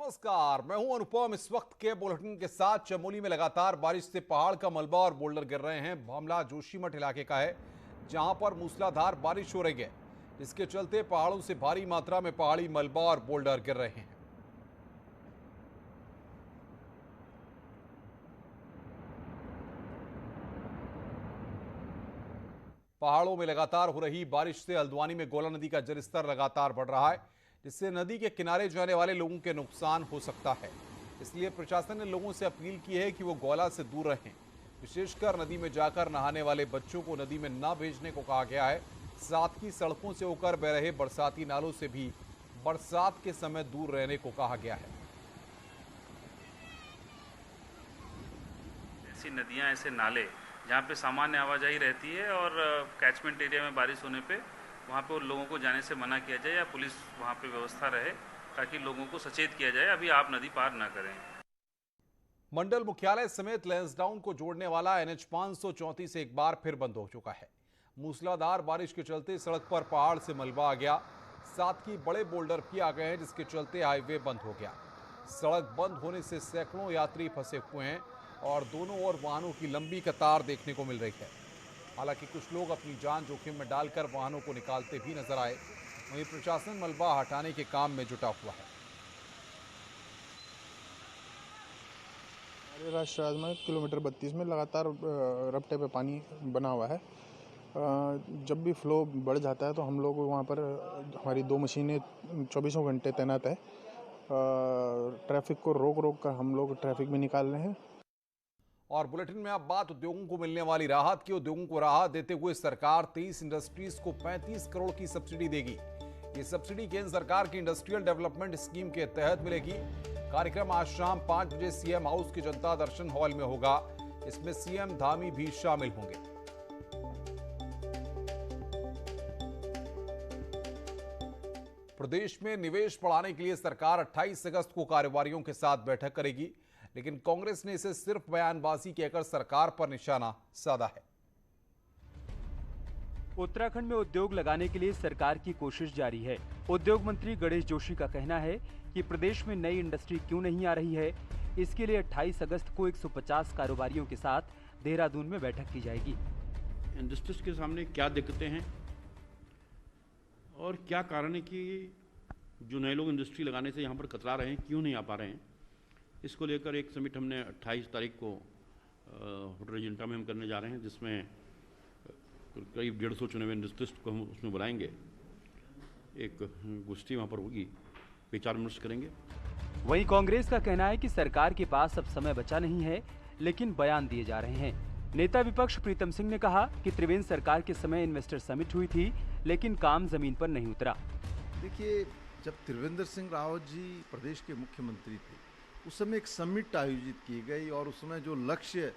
नमस्कार, मैं हूं अनुपम। इस वक्त के बुलेटिन के साथ चमोली में लगातार बारिश से पहाड़ का मलबा और बोल्डर गिर रहे हैं। मामला जोशीमठ इलाके का है, जहां पर मूसलाधार बारिश हो रही है, जिसके चलते पहाड़ों से भारी मात्रा में पहाड़ी मलबा और बोल्डर गिर रहे हैं। पहाड़ों में लगातार हो रही बारिश से हल्द्वानी में गोला नदी का जलस्तर लगातार बढ़ रहा है, जिससे नदी के किनारे जाने वाले लोगों के नुकसान हो सकता है। इसलिए प्रशासन ने लोगों से अपील की है कि वो गोला से दूर रहें। विशेषकर नदी में जाकर नहाने वाले बच्चों को नदी में न भेजने को कहा गया है। साथ ही सड़कों से होकर बह रहे बरसाती नालों से भी बरसात के समय दूर रहने को कहा गया है। ऐसी नदियां, ऐसे नाले जहाँ पे सामान्य आवाजाही रहती है और कैचमेंट एरिया में बारिश होने पे वहाँ पे उन लोगों को जाने से मना किया जाए या पुलिस वहाँ पे व्यवस्था रहे, ताकि लोगों को सचेत किया जाए अभी आप नदी पार ना करें। मंडल मुख्यालय समेत लैंसडाउन को जोड़ने वाला NH 534 एक बार फिर बंद हो चुका है। मूसलाधार बारिश के चलते सड़क पर पहाड़ से मलबा आ गया, साथ ही बड़े बोल्डर भी आ गए हैं, जिसके चलते हाईवे बंद हो गया। सड़क बंद होने से सैकड़ों यात्री फंसे हुए हैं और दोनों ओर वाहनों की लंबी कतार देखने को मिल रही है। हालांकि कुछ लोग अपनी जान जोखिम में डालकर वाहनों को निकालते भी नजर आए। वहीं प्रशासन मलबा हटाने के काम में जुटा हुआ है। हमारे राष्ट्रीय राजमार्ग किलोमीटर 32 में लगातार रपटे पे पानी बना हुआ है। जब भी फ्लो बढ़ जाता है तो हम लोग वहाँ पर हमारी 2 मशीनें 24 घंटे तैनात है। ट्रैफिक को रोक कर हम लोग ट्रैफिक में निकाल रहे हैं। और बुलेटिन में अब बात उद्योगों को मिलने वाली राहत की। उद्योगों को राहत देते हुए सरकार 23 इंडस्ट्रीज को 35 करोड़ की सब्सिडी देगी। ये सब्सिडी केंद्र सरकार की इंडस्ट्रियल डेवलपमेंट स्कीम के तहत मिलेगी। कार्यक्रम आज शाम 5 बजे सीएम हाउस के जनता दर्शन हॉल में होगा। इसमें सीएम धामी भी शामिल होंगे। प्रदेश में निवेश बढ़ाने के लिए सरकार 28 अगस्त को कारोबारियों के साथ बैठक करेगी, लेकिन कांग्रेस ने इसे सिर्फ बयानबाजी कहकर सरकार पर निशाना साधा है। उत्तराखंड में उद्योग लगाने के लिए सरकार की कोशिश जारी है। उद्योग मंत्री गणेश जोशी का कहना है कि प्रदेश में नई इंडस्ट्री क्यों नहीं आ रही है। इसके लिए 28 अगस्त को 150 कारोबारियों के साथ देहरादून में बैठक की जाएगी। इंडस्ट्रीज के सामने क्या दिक्कतें हैं और क्या कारण है कि जो नए लोग इंडस्ट्री लगाने से यहाँ पर कतरा रहे हैं, क्यों नहीं आ पा रहे हैं, इसको लेकर एक समिट हमने 28 तारीख को होटल एजेंटा में हम करने जा रहे हैं, जिसमें करीब 150 चुने हुए इंडस्ट्रिस्ट को हम उसमें बुलाएंगे। एक गोष्ठी वहाँ पर होगी, विचार विमर्श करेंगे। वहीं कांग्रेस का कहना है कि सरकार के पास अब समय बचा नहीं है, लेकिन बयान दिए जा रहे हैं। नेता विपक्ष प्रीतम सिंह ने कहा कि त्रिवेंद्र सरकार के समय इन्वेस्टर समिट हुई थी, लेकिन काम जमीन पर नहीं उतरा। देखिए, जब त्रिवेंद्र सिंह रावत जी प्रदेश के मुख्यमंत्री थे, उस समय एक समिट आयोजित की गई और उसमें जो लक्ष्य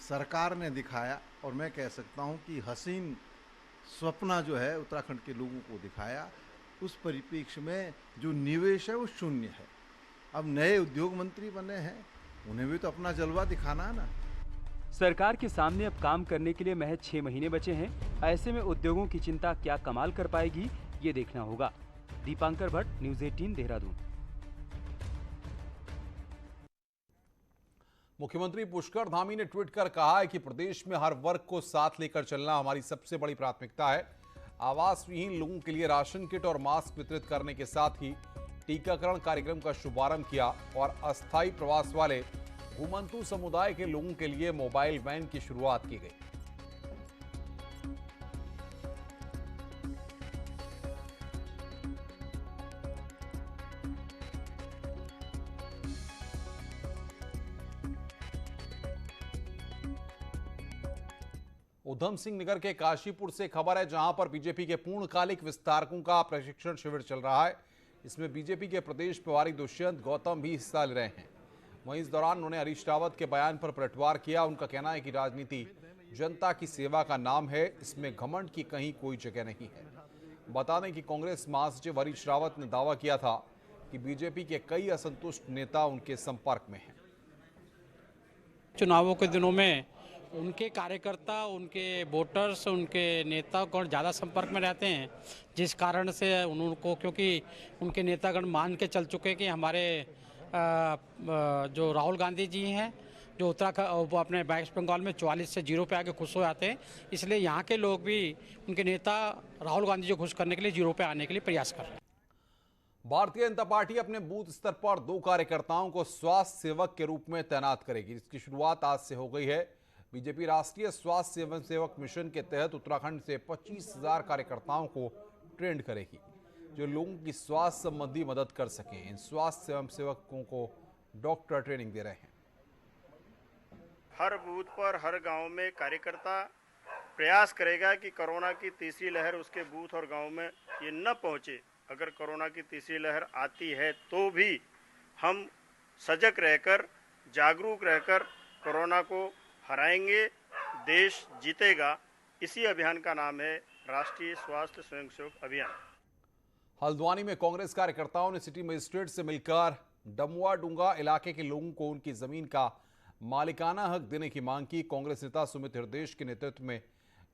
सरकार ने दिखाया, और मैं कह सकता हूं कि हसीन सपना जो है उत्तराखंड के लोगों को दिखाया, उस परिप्रेक्ष्य में जो निवेश है वो शून्य है। अब नए उद्योग मंत्री बने हैं, उन्हें भी तो अपना जलवा दिखाना है ना। सरकार के सामने अब काम करने के लिए महज 6 महीने बचे हैं। ऐसे में उद्योगों की चिंता क्या कमाल कर पाएगी, ये देखना होगा। दीपांकर भट्ट, न्यूज़ 18 देहरादून। मुख्यमंत्री पुष्कर धामी ने ट्वीट कर कहा है कि प्रदेश में हर वर्ग को साथ लेकर चलना हमारी सबसे बड़ी प्राथमिकता है। आवास विहीन लोगों के लिए राशन किट और मास्क वितरित करने के साथ ही टीकाकरण कार्यक्रम का शुभारंभ किया और अस्थायी प्रवास वाले घुमंतु समुदाय के लोगों के लिए मोबाइल वैन की शुरुआत की गई। उधम सिंह नगर के काशीपुर से खबर है, जहां पर बीजेपी के पूर्णकालिक विस्तारकों का प्रशिक्षण शिविर चल रहा है। इसमें बीजेपी के प्रदेश प्रभारी दुष्यंत गौतम भी हिस्सा ले रहे हैं। वहीं इस दौरान उन्होंने हरीश रावत के बयान पर पलटवार किया। उनका कहना है कि राजनीति जनता की सेवा का नाम है, इसमें घमंड की कहीं कोई जगह नहीं है। बता दें कि कांग्रेस महासचिव हरीश रावत ने दावा किया था कि बीजेपी के कई असंतुष्ट नेता उनके संपर्क में हैं। चुनावों के दिनों में उनके कार्यकर्ता, उनके वोटर्स, उनके नेतागण ज़्यादा संपर्क में रहते हैं, जिस कारण से उनको, क्योंकि उनके नेतागण मान के चल चुके कि हमारे जो राहुल गांधी जी हैं, जो उत्तराखंड वो अपने वेस्ट बंगाल में 44 से 0 पे आके खुश हो जाते हैं, इसलिए यहाँ के लोग भी उनके नेता राहुल गांधी जी को खुश करने के लिए 0 पे आने के लिए प्रयास कर रहे हैं। भारतीय जनता पार्टी अपने बूथ स्तर पर 2 कार्यकर्ताओं को स्वास्थ्य सेवक के रूप में तैनात करेगी, जिसकी शुरुआत आज से हो गई है। बीजेपी राष्ट्रीय स्वास्थ्य एवं सेवक मिशन के तहत उत्तराखंड से 25,000 कार्यकर्ताओं को ट्रेंड करेगी, जो लोगों की स्वास्थ्य संबंधी मदद कर सकें। इन स्वास्थ्य एवं सेवकों को डॉक्टर ट्रेनिंग दे रहे हैं। हर बूथ पर, हर गांव में कार्यकर्ता प्रयास करेगा कि कोरोना की तीसरी लहर उसके बूथ और गांव में ये न पहुंचे। अगर कोरोना की तीसरी लहर आती है तो भी हम सजग रहकर, जागरूक रहकर कोरोना को हराएंगे, देश जीतेगा। इसी अभियान का नाम है राष्ट्रीय स्वास्थ्य स्वयंसेवक अभियान। हल्द्वानी में कांग्रेस कार्यकर्ताओं ने सिटी मजिस्ट्रेट से मिलकर डमुआ डूंगा इलाके के लोगों को उनकी जमीन का मालिकाना हक देने की मांग की। कांग्रेस नेता सुमित हृदयेश के नेतृत्व में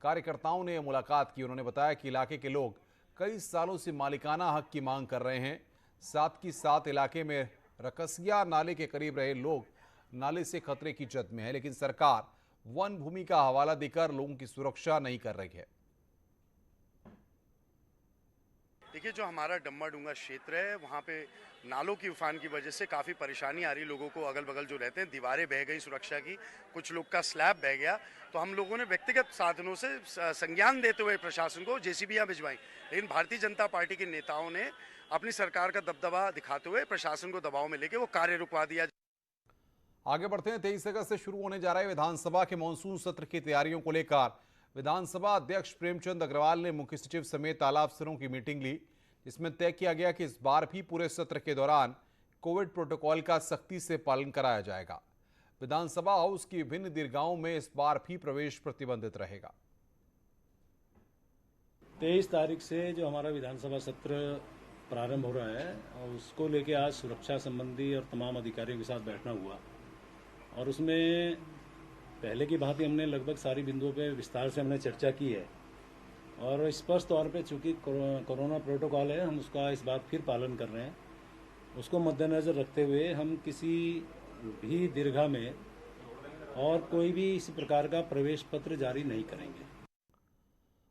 कार्यकर्ताओं ने मुलाकात की। उन्होंने बताया कि इलाके के लोग कई सालों से मालिकाना हक की मांग कर रहे हैं। साथ ही साथ इलाके में रकसिया नाले के करीब रहे लोग नाले से खतरे की जद में है, लेकिन सरकार वन भूमि का हवाला देकर लोगों की सुरक्षा नहीं कर रही है। देखिए, जो हमारा डम्मा डूंगा क्षेत्र है, वहाँ पे नालों की उफान की वजह से काफ़ी परेशानी आ रही लोगों को। अगल बगल जो रहते हैं, दीवारें बह गई सुरक्षा की, कुछ लोग का स्लैब बह गया। तो हम लोगों ने व्यक्तिगत साधनों से संज्ञान देते हुए प्रशासन को जेसीबीयां भिजवाई, लेकिन भारतीय जनता पार्टी के नेताओं ने अपनी सरकार का दबदबा दिखाते हुए प्रशासन को दबाव में लेके वो कार्य रुकवा दिया। आगे बढ़ते हैं। 23 अगस्त से शुरू होने जा रहे विधानसभा के मानसून सत्र की तैयारियों को लेकर विधानसभा अध्यक्ष प्रेमचंद अग्रवाल ने मुख्य सचिव समेत आला अफसरों की मीटिंग ली, जिसमें तय किया गया कि इस बार भी पूरे सत्र के दौरान कोविड प्रोटोकॉल का सख्ती से पालन कराया जाएगा। विधानसभा हाउस की विभिन्न दीर्घाओं में इस बार भी प्रवेश प्रतिबंधित रहेगा। 23 तारीख से जो हमारा विधानसभा सत्र प्रारंभ हो रहा है, और उसको लेके आज सुरक्षा संबंधी और तमाम अधिकारियों के साथ बैठना हुआ, और उसमें पहले की भांति हमने लगभग सारी बिंदुओं पे विस्तार से हमने चर्चा की है। और स्पष्ट तौर पे चूंकि कोरोना प्रोटोकॉल है, हम उसका इस बार फिर पालन कर रहे हैं। उसको मद्देनजर रखते हुए हम किसी भी दीर्घा में और कोई भी इसी प्रकार का प्रवेश पत्र जारी नहीं करेंगे।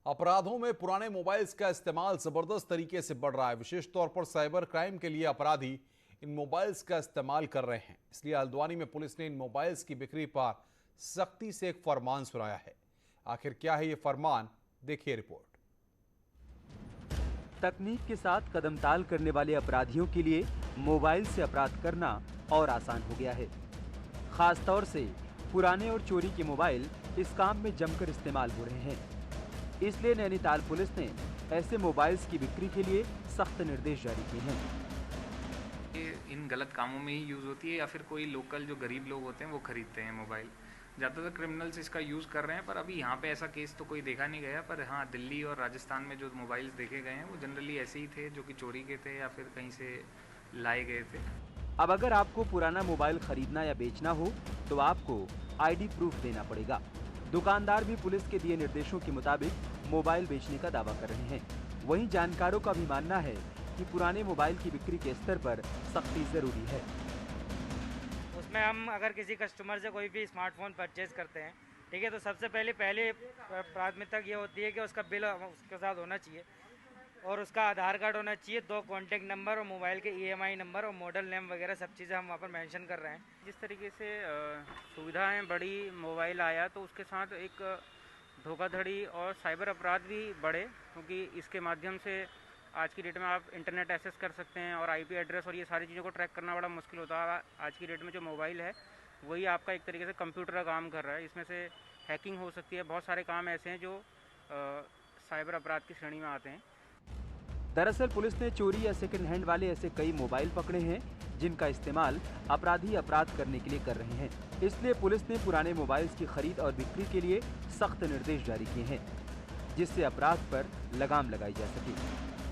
अपराधों में पुराने मोबाइल्स का इस्तेमाल जबरदस्त तरीके से बढ़ रहा है। विशेष तौर पर साइबर क्राइम के लिए अपराधी इन मोबाइल्स का इस्तेमाल कर रहे हैं। इसलिए हल्द्वानी में पुलिस ने इन मोबाइल्स की बिक्री पर सख्ती से एक फरमान सुनाया है। आखिर क्या है ये फरमान, देखिए रिपोर्ट। तकनीक के साथ कदमताल करने वाले अपराधियों के लिए मोबाइल से अपराध करना और आसान हो गया है। खासतौर से पुराने और चोरी के मोबाइल इस काम में जमकर इस्तेमाल हो रहे हैं। इसलिए नैनीताल पुलिस ने ऐसे मोबाइल्स की बिक्री के लिए सख्त निर्देश जारी किए हैं। इन गलत कामों में ही यूज़ होती है, या फिर कोई लोकल जो गरीब लोग होते हैं वो खरीदते हैं मोबाइल। ज़्यादातर क्रिमिनल्स इसका यूज़ कर रहे हैं, पर अभी यहाँ पे ऐसा केस तो कोई देखा नहीं गया। पर हाँ, दिल्ली और राजस्थान में जो मोबाइल्स देखे गए हैं वो जनरली ऐसे ही थे, जो कि चोरी के थे या फिर कहीं से लाए गए थे। अब अगर आपको पुराना मोबाइल खरीदना या बेचना हो तो आपको आईडी प्रूफ देना पड़ेगा। दुकानदार भी पुलिस के दिए निर्देशों के मुताबिक मोबाइल बेचने का दावा कर रहे हैं। वहीं जानकारों का भी मानना है कि पुराने मोबाइल की बिक्री के स्तर पर सख्ती जरूरी है। उसमें हम अगर किसी कस्टमर से कोई भी स्मार्टफोन परचेज करते हैं, ठीक है, तो सबसे पहले प्राथमिकता ये होती है कि उसका बिल उसके साथ होना चाहिए और उसका आधार कार्ड होना चाहिए, 2 कॉन्टैक्ट नंबर और मोबाइल के EMI नंबर और मॉडल नेम वगैरह सब चीज़ें हम वहाँ पर मेंशन कर रहे हैं। जिस तरीके से सुविधाएं बढ़ी, मोबाइल आया, तो उसके साथ एक धोखाधड़ी और साइबर अपराध भी बढ़े, क्योंकि इसके माध्यम से आज की डेट में आप इंटरनेट एक्सेस कर सकते हैं और IP एड्रेस और ये सारी चीज़ों को ट्रैक करना बड़ा मुश्किल होता है। आज की डेट में जो मोबाइल है वही आपका एक तरीके से कंप्यूटर का काम कर रहा है। इसमें से हैकिंग हो सकती है। बहुत सारे काम ऐसे हैं जो साइबर अपराध की श्रेणी में आते हैं। दरअसल पुलिस ने चोरी या सेकंड हैंड वाले ऐसे कई मोबाइल पकड़े हैं जिनका इस्तेमाल अपराधी अपराध करने के लिए कर रहे हैं। इसलिए पुलिस ने पुराने मोबाइल्स की खरीद और बिक्री के लिए सख्त निर्देश जारी किए हैं, जिससे अपराध पर लगाम लगाई जा सके।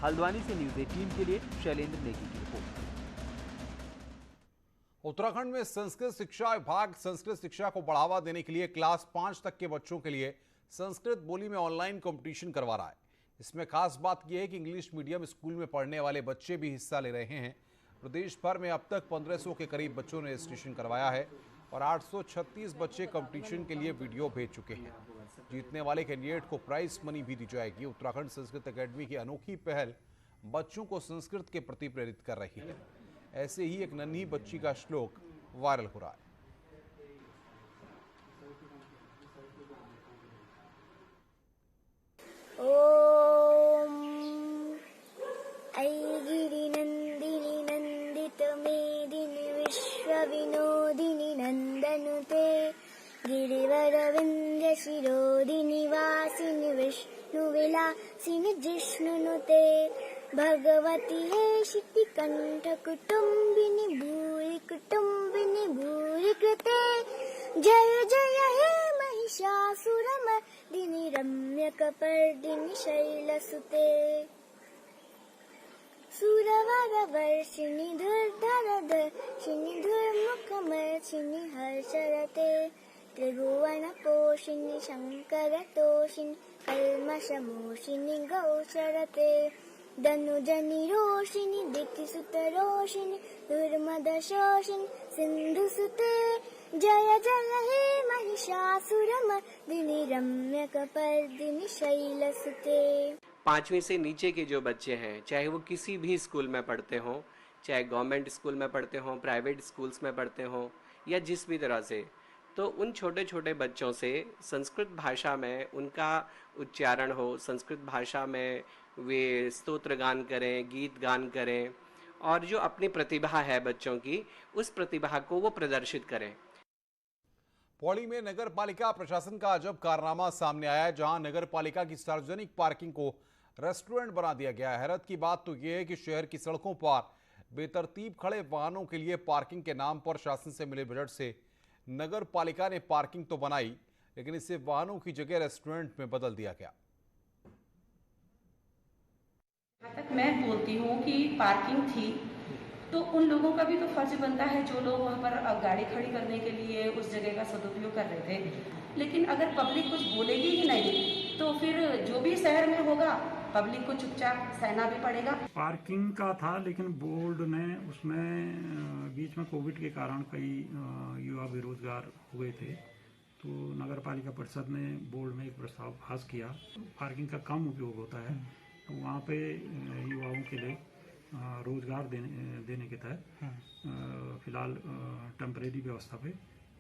हल्द्वानी से न्यूज़ 18 के लिए शैलेंद्र नेगी की रिपोर्ट। उत्तराखंड में संस्कृत शिक्षा विभाग संस्कृत शिक्षा को बढ़ावा देने के लिए क्लास 5 तक के बच्चों के लिए संस्कृत बोली में ऑनलाइन कंपटीशन करवा रहा है। इसमें खास बात यह है कि इंग्लिश मीडियम स्कूल में पढ़ने वाले बच्चे भी हिस्सा ले रहे हैं। प्रदेश भर में अब तक 1500 के करीब बच्चों ने रजिस्ट्रेशन करवाया है और 836 बच्चे कंपटीशन के लिए वीडियो भेज चुके हैं। जीतने वाले कैंडिडेट को प्राइज मनी भी दी जाएगी। उत्तराखंड संस्कृत अकेडमी की अनोखी पहल बच्चों को संस्कृत के प्रति प्रेरित कर रही है। ऐसे ही एक नन्ही बच्ची का श्लोक वायरल हो रहा है। ओम ऐ गिरिनंदिनी नंदित मेदिनी विश्वविनोदिनी नंदनुते गिरिवर विंध्य शिरोदिनी वासिनी विष्णुविलासिनी जिष्णुनुते भगवती हे शितिकंठ कुटुंबिनी भूरि कृते जय जय हे महिषासुरमर्दिनी रम्यकपर्दिनी शैलसुते सुरवरवर्षिणि धुर्धरधर्षिणि धुर्मुखमर्षिणि हर्षरते त्रिभुवनपोषिणि शङ्करतोषिणि कल्मषमोषिणि गौचरते धनुजनि रोषिणि दिक्सुतरोषिणि दुर्मदशोषिणि सिन्धुसुते जय जय हे महिषासुरमर्दिनि रम्यकपर्दिनि शैलसुते। 5वीं से नीचे के जो बच्चे हैं, चाहे वो किसी भी स्कूल में पढ़ते हों, चाहे गवर्नमेंट स्कूल में पढ़ते हों, प्राइवेट स्कूल्स में पढ़ते हों या जिस भी तरह से, तो उन छोटे छोटे बच्चों से संस्कृत भाषा में उनका उच्चारण हो, संस्कृत भाषा में वे स्तोत्र गान करें, गीत गान करें और जो अपनी प्रतिभा है बच्चों की, उस प्रतिभा को वो प्रदर्शित करें। पौड़ी में नगर पालिका प्रशासन का अजब कारनामा सामने आया है, जहां नगर पालिका की सार्वजनिक पार्किंग को रेस्टोरेंट बना दिया गया है। हैरत की बात तो यह है कि शहर की सड़कों पर बेतरतीब खड़े वाहनों के लिए पार्किंग के नाम पर शासन से मिले बजट से नगर पालिका ने पार्किंग तो बनाई, लेकिन इसे वाहनों की जगह रेस्टोरेंट में बदल दिया गया। जहाँ तक मैं बोलती हूँ कि पार्किंग थी तो उन लोगों का भी तो फर्ज बनता है जो लोग वहाँ पर गाड़ी खड़ी करने के लिए उस जगह का सदुपयोग कर रहे थे। लेकिन अगर पब्लिक कुछ बोलेगी ही नहीं तो फिर जो भी शहर में होगा पब्लिक को चुपचाप सहना भी पड़ेगा। पार्किंग का था, लेकिन बोर्ड ने उसमें बीच में कोविड के कारण कई युवा बेरोजगार हुए थे, तो नगर पालिका परिषद ने बोर्ड में एक प्रस्ताव पास किया। पार्किंग का कम उपयोग होता है तो वहाँ पे युवाओं के लिए रोजगार देने के तहत फिलहाल टेम्परेरी व्यवस्था पे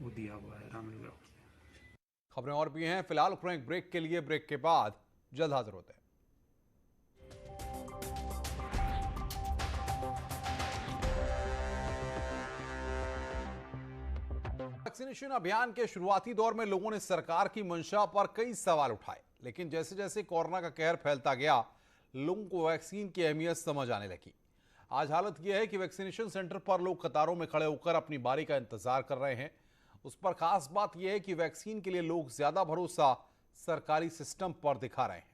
वो दिया हुआ है रामनगर हाउस में। खबरें और भी हैं, फिलहाल एक ब्रेक के लिए, ब्रेक के बाद जल्द हाजिर होते हैं। वैक्सीनेशन अभियान के शुरुआती दौर में लोगों ने सरकार की मंशा पर कई सवाल उठाए, लेकिन जैसे जैसे कोरोना का कहर फैलता गया, लोगों को वैक्सीन की अहमियत समझ आने लगी। आज हालत यह है कि वैक्सीनेशन सेंटर पर लोग कतारों में खड़े होकर अपनी बारी का इंतजार कर रहे हैं। उस पर खास बात यह है कि वैक्सीन के लिए लोग ज्यादा भरोसा सरकारी सिस्टम पर दिखा रहे हैं।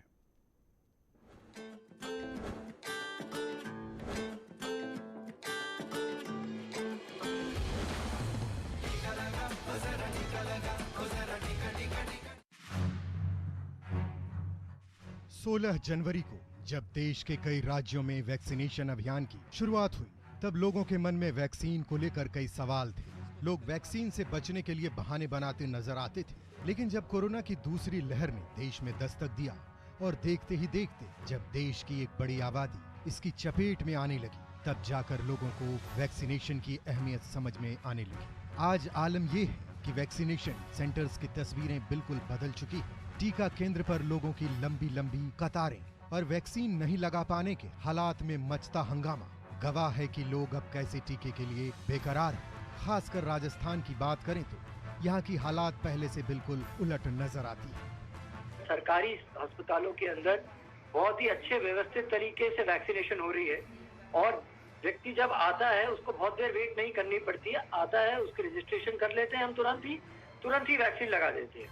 सोलह जनवरी को जब देश के कई राज्यों में वैक्सीनेशन अभियान की शुरुआत हुई, तब लोगों के मन में वैक्सीन को लेकर कई सवाल थे। लोग वैक्सीन से बचने के लिए बहाने बनाते नजर आते थे, लेकिन जब कोरोना की दूसरी लहर ने देश में दस्तक दिया और देखते ही देखते जब देश की एक बड़ी आबादी इसकी चपेट में आने लगी, तब जाकर लोगों को वैक्सीनेशन की अहमियत समझ में आने लगी। आज आलम यह है कि वैक्सीनेशन सेंटर्स की तस्वीरें बिल्कुल बदल चुकी है। टीका केंद्र पर लोगों की लंबी लंबी कतारें और वैक्सीन नहीं लगा पाने के हालात में मचता हंगामा गवाह है कि लोग अब कैसे टीके के लिए बेकरार हैं। खासकर राजस्थान की बात करें तो यहाँ की हालात पहले से बिल्कुल उलट नजर आती है। सरकारी अस्पतालों के अंदर बहुत ही अच्छे व्यवस्थित तरीके से वैक्सीनेशन हो रही है और व्यक्ति जब आता है उसको बहुत देर वेट नहीं करनी पड़ती है। आता है, उसकी रजिस्ट्रेशन कर लेते हैं हम, तुरंत ही वैक्सीन लगा देते हैं।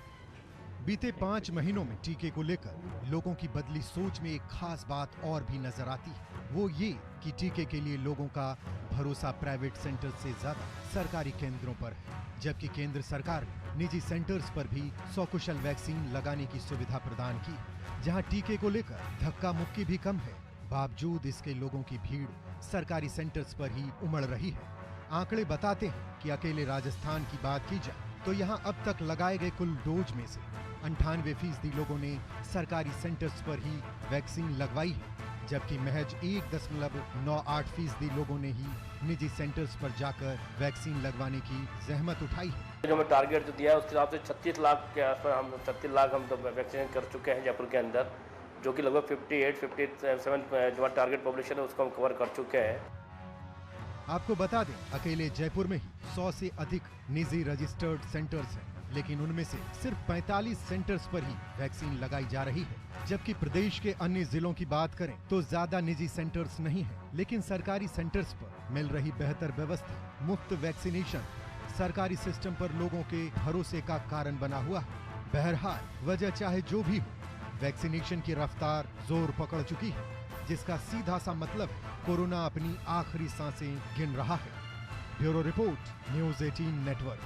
बीते 5 महीनों में टीके को लेकर लोगों की बदली सोच में एक खास बात और भी नजर आती है, वो ये कि टीके के लिए लोगों का भरोसा प्राइवेट सेंटर से ज्यादा सरकारी केंद्रों पर है, जबकि केंद्र सरकार ने निजी सेंटर्स पर भी सकुशल वैक्सीन लगाने की सुविधा प्रदान की, जहां टीके को लेकर धक्का मुक्की भी कम है। बावजूद इसके लोगों की भीड़ सरकारी सेंटर्स पर ही उमड़ रही है। आंकड़े बताते हैं कि अकेले राजस्थान की बात की जाए तो यहाँ अब तक लगाए गए कुल डोज में से 98% लोगों ने सरकारी सेंटर्स पर ही वैक्सीन लगवाई है, जबकि महज 1.98% लोगों ने ही निजी सेंटर्स पर जाकर वैक्सीन लगवाने की जहमत उठाई है। जो हमें टारगेट जो दिया है उसके हिसाब से 36 लाख के आसपास हम 36 लाख हम तो वैक्सीन कर चुके हैं जयपुर के अंदर, जो कि लगभग 57 जो टारगेट पॉपुलेशन है उसको हम कवर कर चुके हैं। आपको बता दें, अकेले जयपुर में ही 100 से अधिक निजी रजिस्टर्ड सेंटर्स हैं, लेकिन उनमें से सिर्फ 45 सेंटर्स पर ही वैक्सीन लगाई जा रही है। जबकि प्रदेश के अन्य जिलों की बात करें तो ज्यादा निजी सेंटर्स नहीं हैं, लेकिन सरकारी सेंटर्स पर मिल रही बेहतर व्यवस्था, मुफ्त वैक्सीनेशन सरकारी सिस्टम पर लोगों के भरोसे का कारण बना हुआ है। बहरहाल वजह चाहे जो भी हो, वैक्सीनेशन की रफ्तार जोर पकड़ चुकी है, जिसका सीधा सा मतलब है कोरोना अपनी आखिरी सांसें गिन रहा है। Bureau report, news 18 network.